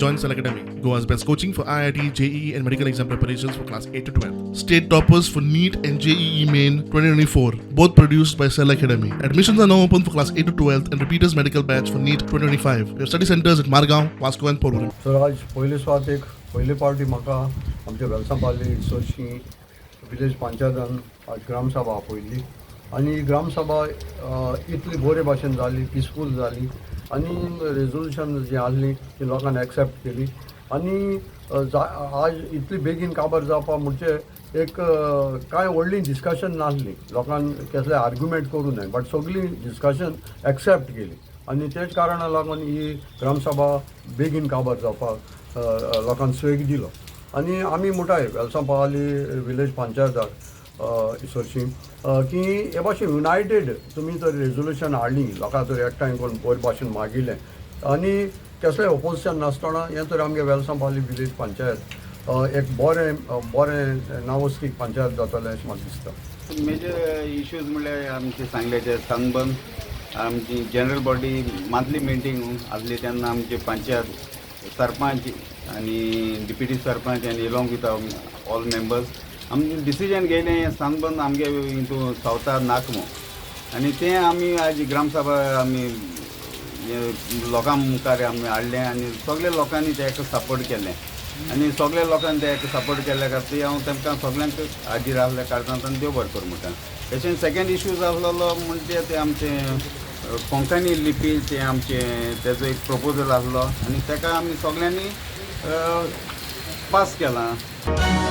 Join Cell Academy, Goa's best coaching for IIT, JEE, and medical exam preparations for class 8 to 12. State toppers for NEET and JEE Main 2024, both produced by Cell Academy. Admissions are now open for class 8 to 12 and repeaters medical batch for NEET 2025. We have study centers at Margao, Vasco, and Porvorim. Sir आज पयले स्वातीक पयली पावटी म्हाका आमच्या वेलसांपाली सोशी village पंचायतान आज ग्रामसभा आपयल्ली आनी ग्रामसभा इतली बरे भाशेन जाली, पिसफूल जाली आनी रेजोल्युशन जी आसली ती लोकांनी एक्सेप्ट केली आनी आज इतली बेगीन काबार जावपा म्हणजे एक कांय व्हडली डिस्कशन नासली, लोकांनी कसले आर्ग्युमेंट करूं न्हय, बट सगळी डिस्कशन एक्सेप्ट केली आनी तेच कारणाक लागून ही ग्रामसभा बेगीन काबार जावपाक लोकांनी सैक दिलो आनी आमी म्हणटाय वेलसांपाली विलेज पंचायताक इसरशी की हे भाशेन युनायटेड तुमी तर रेजोल्युशन हाडली, लोकां तर एकठांय करून बरे भाशेन मागिल्लें आनी कसलें ऑपोजिशन नासतना हें तर आमगे वेलसांपाली विलेज पंचायत एक बरें नावस्तीक पंचायत जातलें अशें म्हाका दिसता. मेजर इश्यूज म्हणल्यार आमचे सांगल्याचे सनबर्न आमची जनरल बॉडी मंथली मिटींग आसली तेन्ना आमचे पंचायत सरपंच आनी डिप्युटी सरपंच आनी एलोंग विथ ऑल मेंबर्स आमी डिसिजन घेयलें सनबर्न आमगे इंतू सावथार नाकमो आनी तें आमी आज ग्रामसभा आमी लोकां मुखार आमी हाडलें आनी सगळ्या लोकांनी तेका सपोर्ट केलें आनी सगळ्या लोकांनी तेका सपोर्ट केल्या खातीर हांव तांकां सगळ्यांक हाजीर आसल्या कारणांतल्यान देव बरें कर म्हणटा. तशेंच सेकंड इश्यूज आसलेलो म्हणजे ते आमचे कोंकणी लिपी ते आमचे तेजो एक प्रपोजल आसलो आनी तेका आमी सगळ्यांनी पास केलां.